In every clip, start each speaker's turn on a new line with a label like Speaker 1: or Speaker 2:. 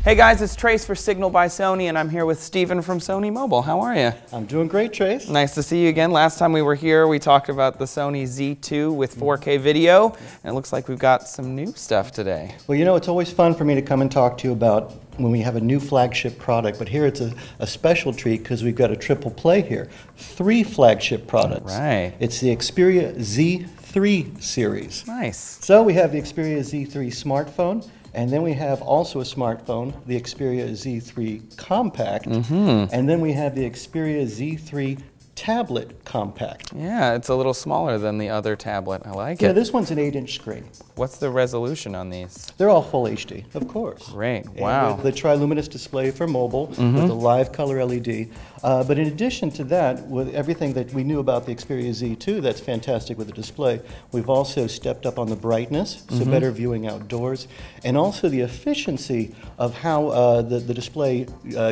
Speaker 1: Hey guys, it's Trace for Signal by Sony, and I'm here with Steven from Sony Mobile. How are you?
Speaker 2: I'm doing great, Trace.
Speaker 1: Nice to see you again. Last time we were here, we talked about the Sony Z2 with 4K video, and it looks like we've got some new stuff today.
Speaker 2: Well, you know, it's always fun for me to come and talk to you about when we have a new flagship product, but here it's a special treat because we've got a triple play here. 3 flagship products.
Speaker 1: Right.
Speaker 2: It's the Xperia Z3 Series.
Speaker 1: Nice.
Speaker 2: So we have the Xperia Z3 smartphone, and then we have also a smartphone, the Xperia Z3 Compact, and then we have the Xperia Z3 Tablet Compact.
Speaker 1: Yeah, it's a little smaller than the other tablet. I like
Speaker 2: Yeah,
Speaker 1: it.
Speaker 2: this one's an 8-inch screen.
Speaker 1: What's the resolution on these?
Speaker 2: They're all full HD, of course.
Speaker 1: Great,
Speaker 2: And
Speaker 1: wow.
Speaker 2: with the triluminous display for mobile, with the live color LED. But in addition to that, with everything that we knew about the Xperia Z2, that's fantastic with the display, we've also stepped up on the brightness, so better viewing outdoors, and also the efficiency of how the display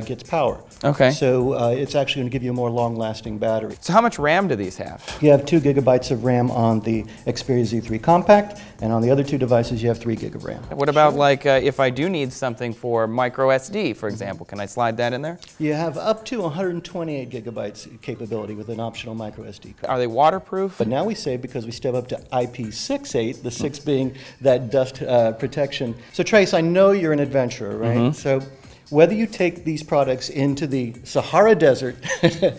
Speaker 2: gets power.
Speaker 1: Okay.
Speaker 2: So it's actually going to give you a more long-lasting battery.
Speaker 1: So how much RAM do these have?
Speaker 2: You have 2 gigabytes of RAM on the Xperia Z3 Compact, and on the other 2 devices you have 3 gig of RAM.
Speaker 1: What about like if I do need something for micro SD, for example, can I slide that in there?
Speaker 2: You have up to 128 gigabytes capability with an optional micro SD card.
Speaker 1: Are they waterproof?
Speaker 2: But now we say, because we step up to IP68, the 6 being that dust protection. So Trace, I know you're an adventurer, right? So whether you take these products into the Sahara Desert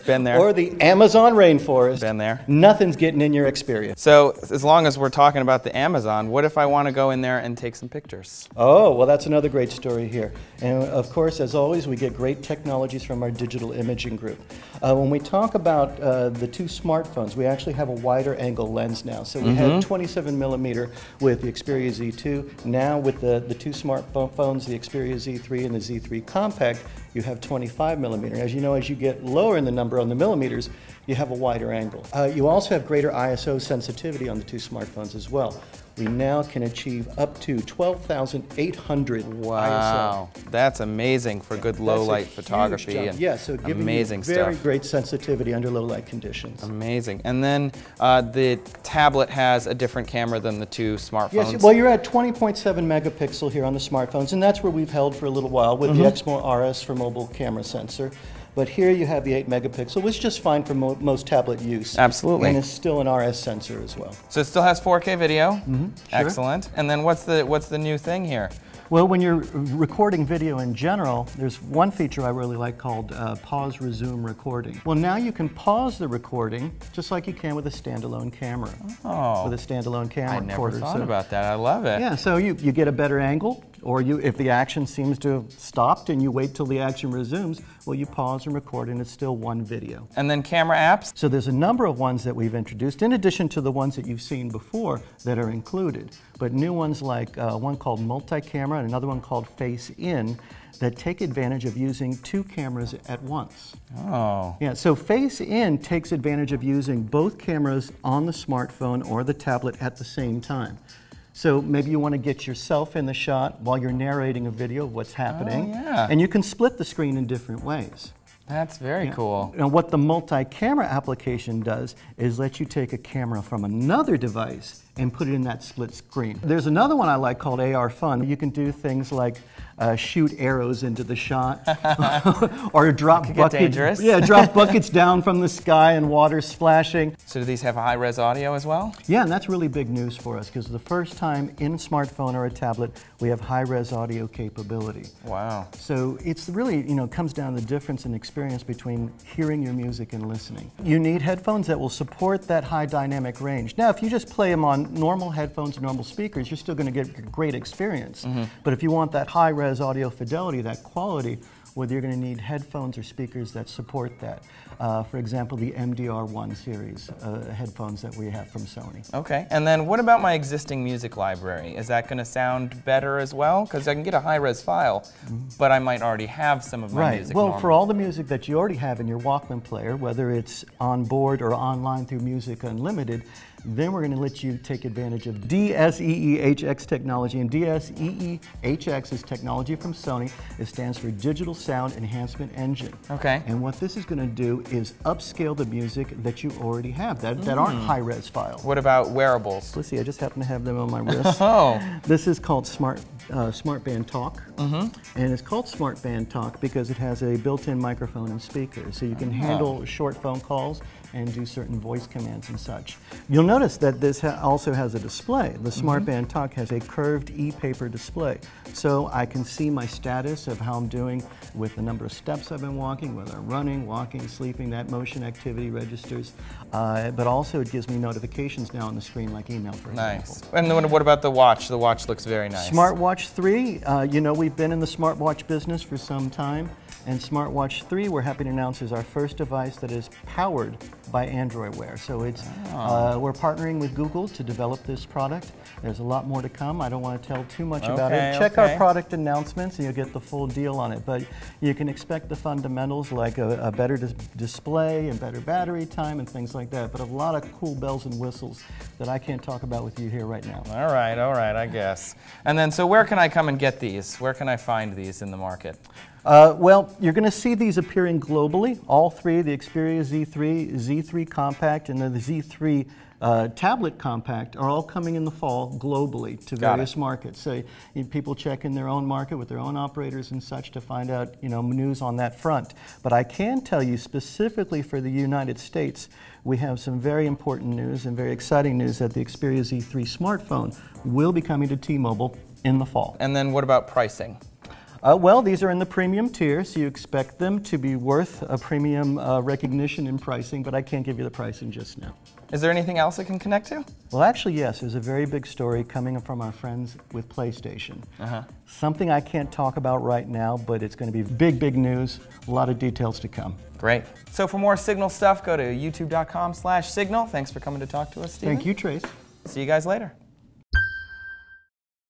Speaker 1: Been there.
Speaker 2: or the Amazon rainforest,
Speaker 1: Been there.
Speaker 2: nothing's getting in your Xperia.
Speaker 1: So as long as we're talking about the Amazon, what if I want to go in there and take some pictures?
Speaker 2: Oh, well, that's another great story here. And of course, as always, we get great technologies from our digital imaging group. When we talk about the 2 smartphones, we actually have a wider angle lens now. So we had 27 millimeter with the Xperia Z2. Now with the 2 smartphones, the Xperia Z3 and the Z3 Compact, you have 25 millimeter. As you know, as you get lower in the number on the millimeters, you have a wider angle. You also have greater ISO sensitivity on the 2 smartphones as well. We now can achieve up to 12,800
Speaker 1: Wow,
Speaker 2: ISO.
Speaker 1: that's amazing for good low
Speaker 2: That's a
Speaker 1: light
Speaker 2: huge
Speaker 1: photography.
Speaker 2: jump.
Speaker 1: And
Speaker 2: Yeah, so giving
Speaker 1: amazing
Speaker 2: you very
Speaker 1: stuff.
Speaker 2: great sensitivity under low light conditions.
Speaker 1: Amazing. And then the tablet has a different camera than the 2 smartphones.
Speaker 2: Yes, well, you're at 20.7 megapixel here on the smartphones, and that's where we've held for a little while with the Exmo RS for mobile camera sensor. But here you have the 8 megapixel, which is just fine for most tablet use.
Speaker 1: Absolutely.
Speaker 2: And it's still an RS sensor as well.
Speaker 1: So it still has 4K video.
Speaker 2: Sure.
Speaker 1: Excellent. And then what's the new thing here?
Speaker 2: Well, when you're recording video in general, there's one feature I really like called pause resume recording. Well, now you can pause the recording just like you can with a standalone camera.
Speaker 1: Oh,
Speaker 2: With a standalone camera
Speaker 1: I never
Speaker 2: recorder.
Speaker 1: thought about that. I love it.
Speaker 2: Yeah, so you get a better angle, or if the action seems to have stopped and you wait till the action resumes, well, you pause and record and it's still one video.
Speaker 1: And then camera apps?
Speaker 2: So there's a number of ones that we've introduced, in addition to the ones that you've seen before that are included. But new ones like one called multi-camera and another one called Face In that take advantage of using 2 cameras at once.
Speaker 1: Oh.
Speaker 2: Yeah, so Face In takes advantage of using both cameras on the smartphone or the tablet at the same time. So maybe you want to get yourself in the shot while you're narrating a video of what's happening.
Speaker 1: Oh, yeah.
Speaker 2: And you can split the screen in different ways.
Speaker 1: That's very cool.
Speaker 2: And what the multi-camera application does is let you take a camera from another device and put it in that split screen. There's another one I like called AR Fun. You can do things like shoot arrows into the shot, or drop buckets.
Speaker 1: dangerous.
Speaker 2: Yeah, drop buckets down from the sky and water splashing.
Speaker 1: So do these have high-res audio as well?
Speaker 2: Yeah, and that's really big news for us because the first time in a smartphone or a tablet we have high-res audio capability.
Speaker 1: Wow.
Speaker 2: So it's really, comes down to the difference in experience between hearing your music and listening. You need headphones that will support that high dynamic range. Now, if you just play them on normal headphones, normal speakers, you're still going to get a great experience. But if you want that high-res audio fidelity, that quality, well, you're going to need headphones or speakers that support that. For example, the MDR1 series headphones that we have from Sony.
Speaker 1: Okay, and then what about my existing music library? Is that going to sound better as well? Because I can get a high-res file, but I might already have some of my music.
Speaker 2: Well, for all the music that you already have in your Walkman player, whether it's on board or online through Music Unlimited, Then we're going to let you take advantage of DSEE-HX technology. And DSEE-HX is technology from Sony. It stands for Digital Sound Enhancement Engine.
Speaker 1: Okay.
Speaker 2: And what this is going to do is upscale the music that you already have, that aren't high-res files.
Speaker 1: What about wearables?
Speaker 2: Let's see, I just happen to have them on my wrist.
Speaker 1: Oh.
Speaker 2: This is called SmartBand Talk. And it's called SmartBand Talk because it has a built-in microphone and speaker. So you can handle short phone calls and do certain voice commands and such. You'll notice that this also has a display. The SmartBand Talk has a curved e-paper display. So I can see my status of how I'm doing with the number of steps I've been walking, whether I'm running, walking, sleeping, that motion activity registers. But also it gives me notifications now on the screen like email, for example.
Speaker 1: Nice. And then what about the watch? The watch looks very nice.
Speaker 2: SmartWatch 3, you know, we've been in the smartwatch business for some time. And SmartWatch 3, we're happy to announce, is our first device that is powered by Android Wear. So it's, we're partnering with Google to develop this product. There's a lot more to come. I don't want to tell too much about it. Check our product announcements and you'll get the full deal on it. But you can expect the fundamentals like a better display and better battery time and things like that. But a lot of cool bells and whistles that I can't talk about with you here right now.
Speaker 1: All right, I guess. And then, so where can I come and get these? Where can I find these in the market?
Speaker 2: Well, you're going to see these appearing globally. All three, the Xperia Z3, Z3 Compact, and then the Z3 Tablet Compact are all coming in the fall globally to various markets. So people check in their own market with their own operators and such to find out, you know, news on that front. But I can tell you specifically for the United States, we have some very important news and very exciting news that the Xperia Z3 smartphone will be coming to T-Mobile in the fall.
Speaker 1: And then what about pricing?
Speaker 2: Well, these are in the premium tier, so you expect them to be worth a premium recognition in pricing, but I can't give you the pricing just now.
Speaker 1: Is there anything else it can connect to?
Speaker 2: Well, actually, yes. There's a very big story coming from our friends with PlayStation. Something I can't talk about right now, but it's going to be big, big news. A lot of details to come.
Speaker 1: Great. So for more Signal stuff, go to youtube.com/Signal. Thanks for coming to talk to us, Stephen.
Speaker 2: Thank you, Trace.
Speaker 1: See you guys later.